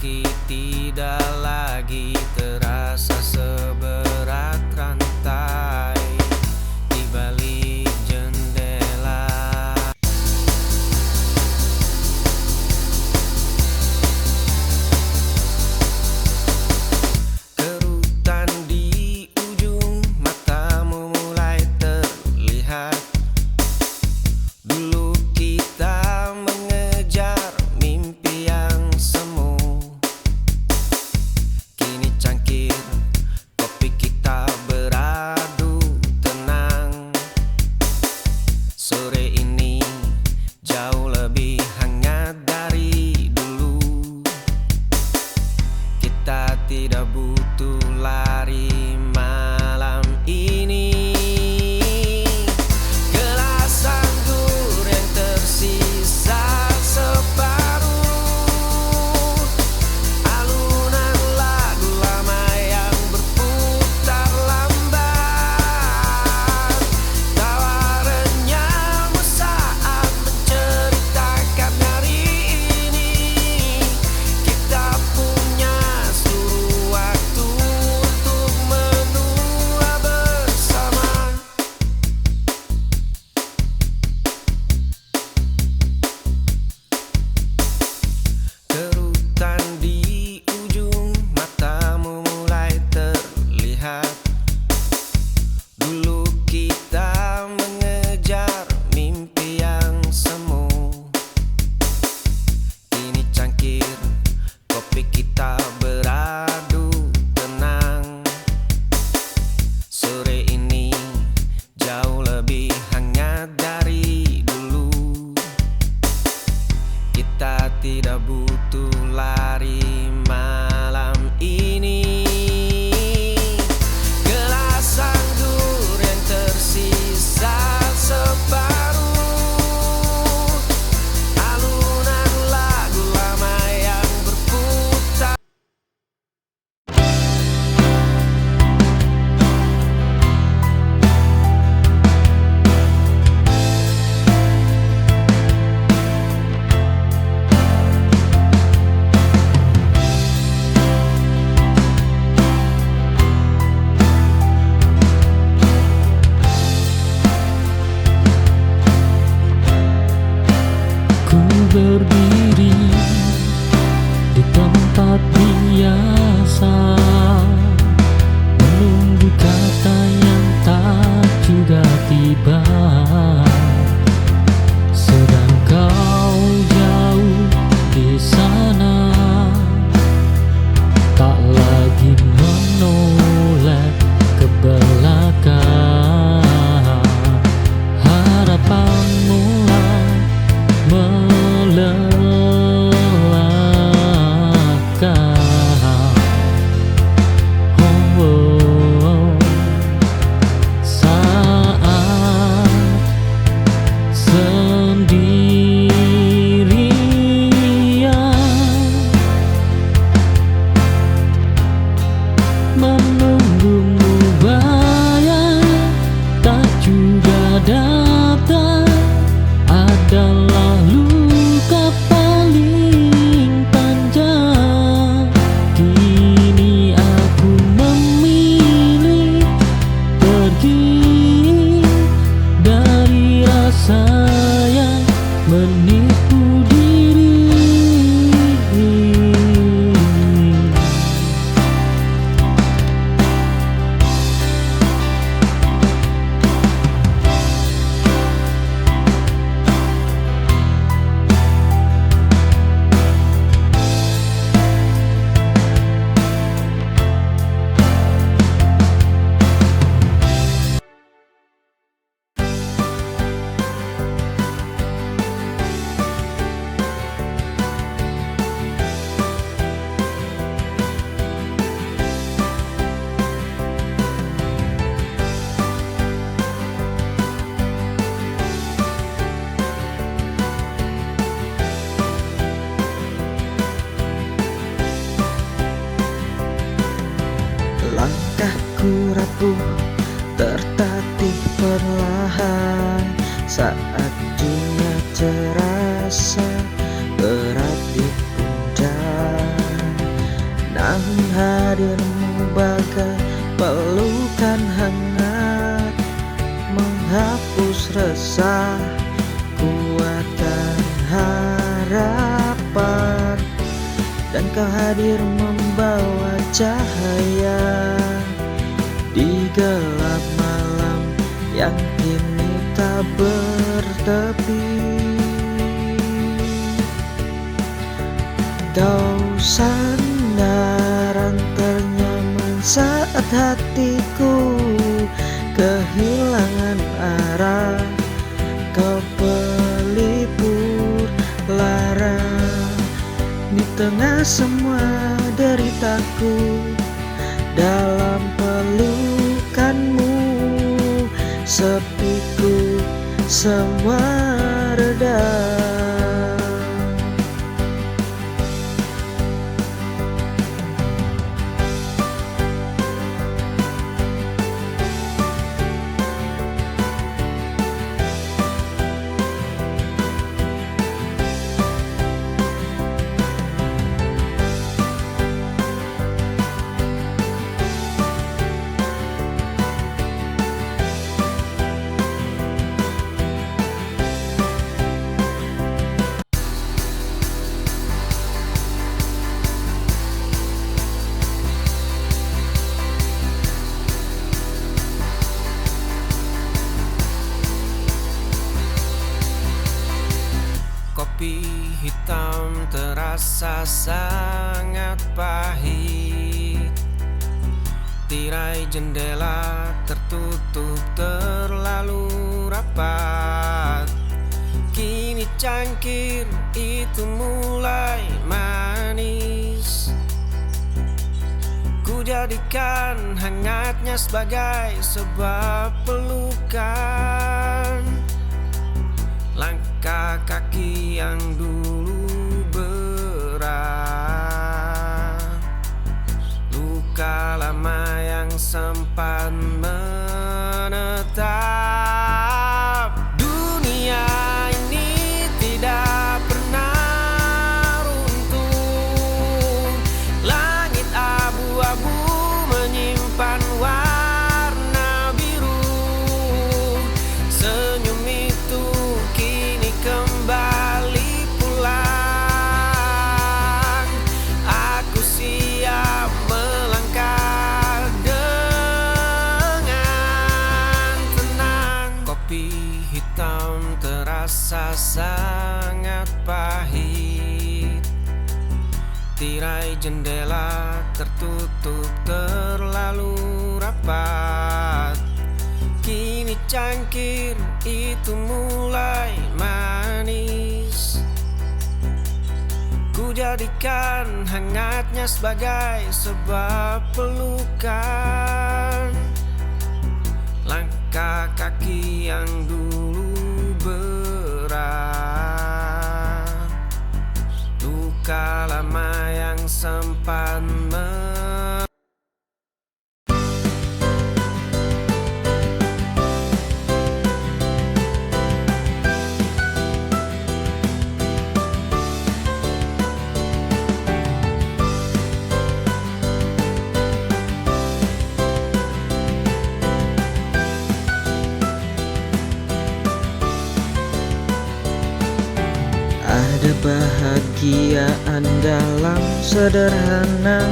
kaki tidak lagi terasa seberat rantai di balik jendela. Kerutan di ujung matamu mulai terlihat. Dulu kita mengejar mimpi yang semu. Kini cangkir kopi kita beradu tenang. Sore ini jauh lebih hangat dari dulu. Kita tidak butuh lari malam ini. Gelas anggur yang tersisa separuh, alunan lagu lama yang berputar lambat. Tawa renyahmu saat menceritakan hari ini. Kita punya seluruh waktu untuk menua bersama. Kerutan di ujung matamu mulai terlihat. Dulu kita mengejar mimpi yang semu. Kini cangkir kopi kita beradu tenang. Sore ini jauh lebih hangat dari dulu. Kita tidak butuh lari malam ini. Gelas anggur yang tersisa separuh, alunan lagu lama yang berputar. Ku berdiri di tempat biasa, menunggu kata yang tak juga tiba. Sedang kau jauh di sana, tak lagi menoleh ke belakang. Harapan mulai melelahkan. Saat sendirian menunggumu, bayang tak juga datang. Adalah luka paling panjang. Kini aku memilih pergi dari rasa yang menipu diri. Langkahku rapuh, tertatih perlahan saat dunia terasa berat di pundak. hadirmu bagai pelukan hangat, menghapus resah, kuatkan harapan. Dan kau hadir membawa cahaya di gelap malam yang kini tak bertepi. Kau sandaran ternyaman saat hatiku kehilangan arah. Kau pelipur lara di tengah semua deritaku. Dalam pelukanmu sepiku semua reda. Kopi hitam terasa sangat pahit. Tirai jendela tertutup terlalu rapat. Kini cangkir itu mulai manis. Ku jadikan hangatnya sebagai sebuah pelukan. Langkah kaki yang dulu berat, luka lama yang sempat menetap. Dunia ini tidak pernah runtuh. Langit abu-abu menyimpan warna biru. Senyum itu kini kembali pulang. Aku siap melangkah dengan tenang. Kopi hitam terasa sangat pahit. Tirai jendela tertutup terlalu rapat. Kini cangkir itu mulai manis. Ku jadikan hangatnya sebagai sebuah pelukan. Langkah kaki yang dulu berat, luka lama yang sempat Ada bahagiaan dalam sederhana,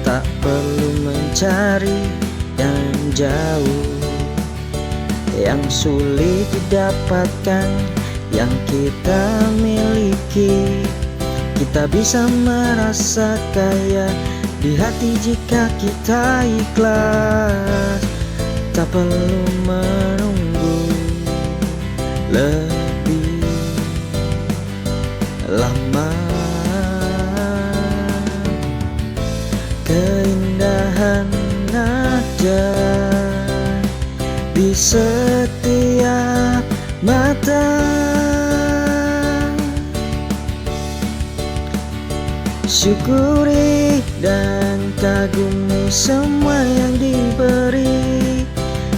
tak perlu mencari yang jauh, yang sulit didapatkan, yang kita miliki. Kita bisa merasa kaya di hati jika kita ikhlas. Tak perlu menunggu lebih lama. Keindahan ada di setiap mata. Syukuri dan kagumi semua yang diberi,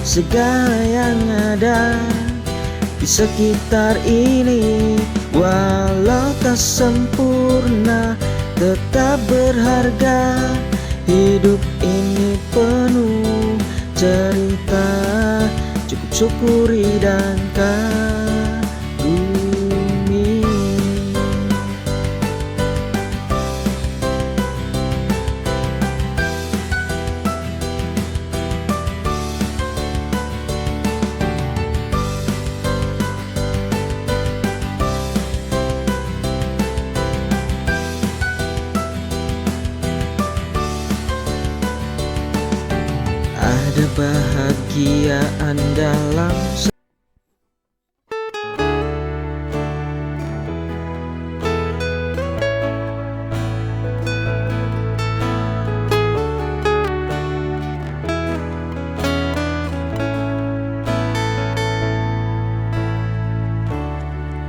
segala yang ada di sekitar ini. Walau tak sempurna, tetap berharga. Hidup ini penuh cerita, cukup syukuri dan kagumi. Ada bahagiaan dalam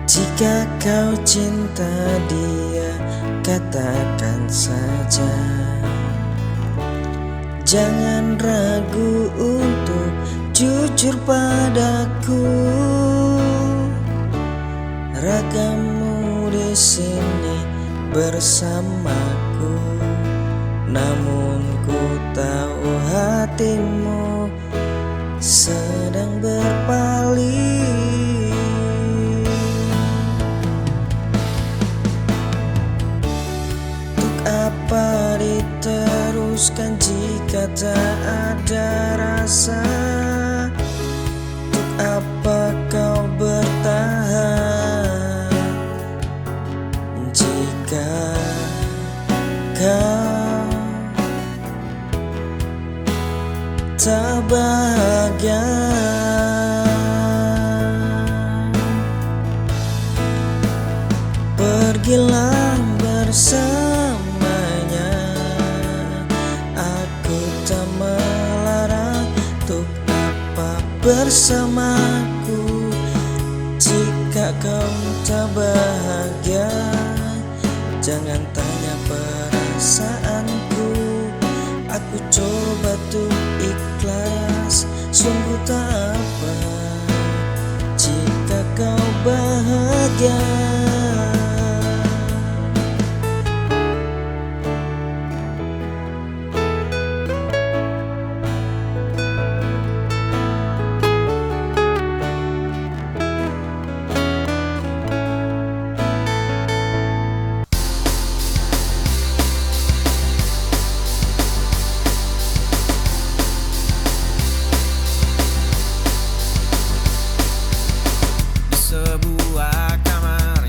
jika kau cinta dia, katakan saja. Jangan ragu untuk jujur padaku. Ragamu di sini bersamaku, namun ku tahu hatimu sedang berpaling. Untuk apa diteruskan jika tak ada rasa? Untuk apa kau bertahan jika kau tak bahagia? Pergilah bersamanya, aku tak melarang. Untuk apa bersamaku jika kau tak bahagia? Jangan tanya perasaanku, aku coba tuh ikhlas. Sungguh tak apa jika kau bahagia. Sebuah kamar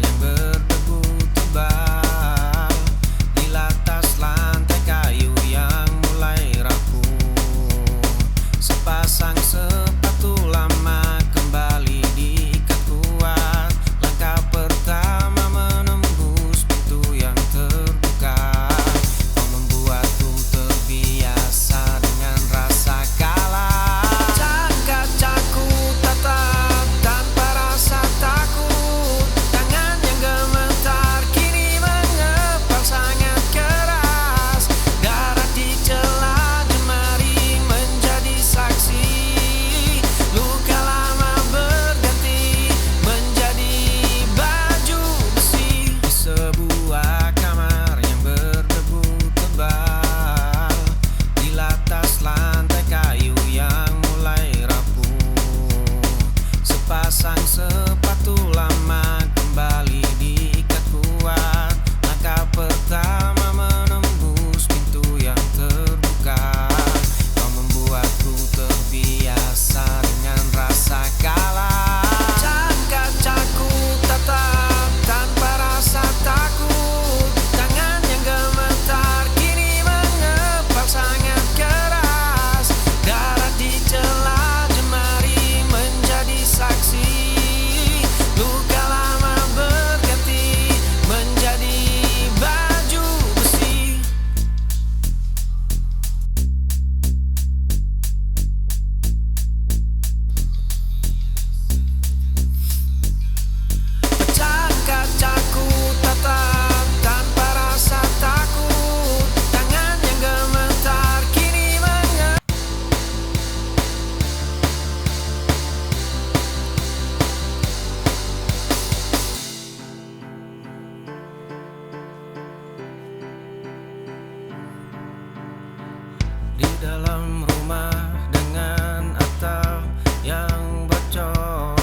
dalam rumah dengan atap yang bocor,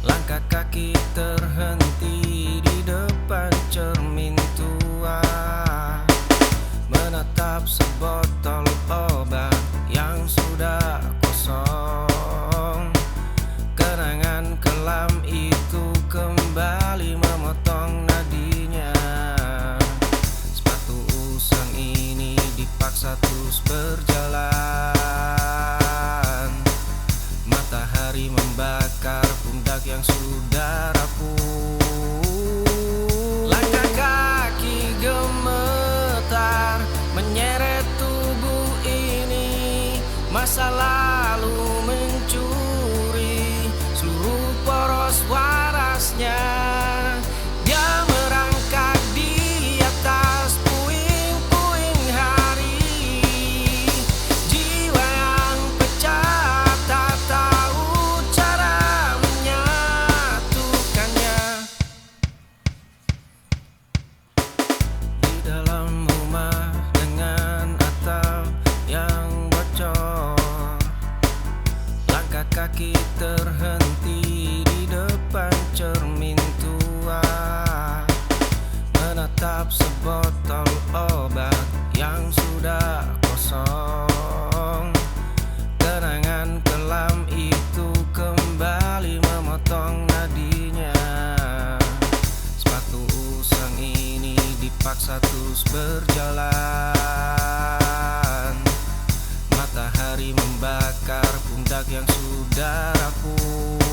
langkah kaki terhenti di depan cermin tua, menatap sebotol obat yang sudah kosong. Kenangan kelam itu kembali memotong nadinya. Sepatu usang ini dipaksa terus berjalan. Matahari membakar pundak yang sudah rapuh. Langkah kaki gemetar menyeret tubuh ini. Masa lalu mencuri seluruh poros warasnya. Dia merangkak di atas puing-puing hari. Jiwa yang pecah tak tahu cara menyatukannya. Di dalam rumah dengan atap yang bocor, langkah kaki terhenti di depan cermin tua, menatap sebotol obat yang sudah kosong. Kenangan kelam itu kembali memotong nadinya. Sepatu usang ini dipaksa terus berjalan. Matahari membakar pundak yang sudah rapuh.